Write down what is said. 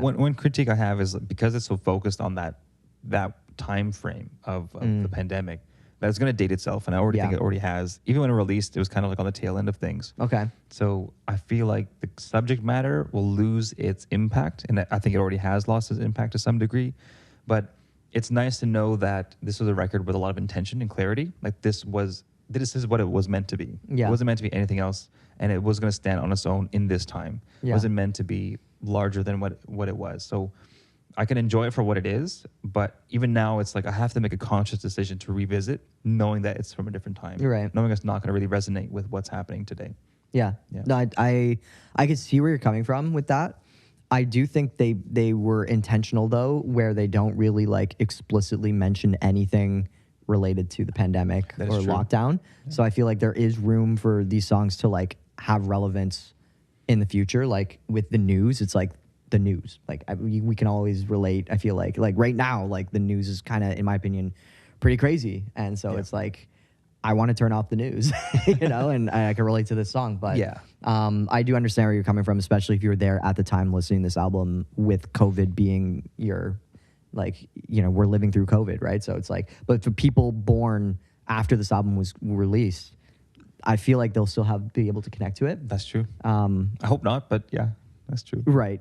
One critique I have is because it's so focused on that time frame of the pandemic, that it's going to date itself, and I already think it already has. Even when it released, it was kind of like on the tail end of things. Okay. So I feel like the subject matter will lose its impact, and I think it already has lost its impact to some degree. But it's nice to know that this was a record with a lot of intention and clarity. Like this is what it was meant to be. Yeah. It wasn't meant to be anything else, and it was going to stand on its own in this time. Yeah. It wasn't meant to be larger than what it was. So I can enjoy it for what it is, but even now it's like I have to make a conscious decision to revisit, knowing that it's from a different time. Right. Knowing it's not going to really resonate with what's happening today. Yeah. Yeah. No, I could see where you're coming from with that. I do think they were intentional though, where they don't really like explicitly mention anything related to the pandemic or lockdown. Yeah. So I feel like there is room for these songs to like have relevance in the future. Like with the news, it's like the news. Like we can always relate. I feel like right now, like the news is kind of, in my opinion, pretty crazy. And so it's like, I want to turn off the news, you know, and I can relate to this song. But I do understand where you're coming from, especially if you were there at the time listening to this album with COVID being your, like, you know, we're living through COVID, right? So it's like, but for people born after this album was released, I feel like they'll still be able to connect to it. That's true. I hope not, but yeah, that's true. Right.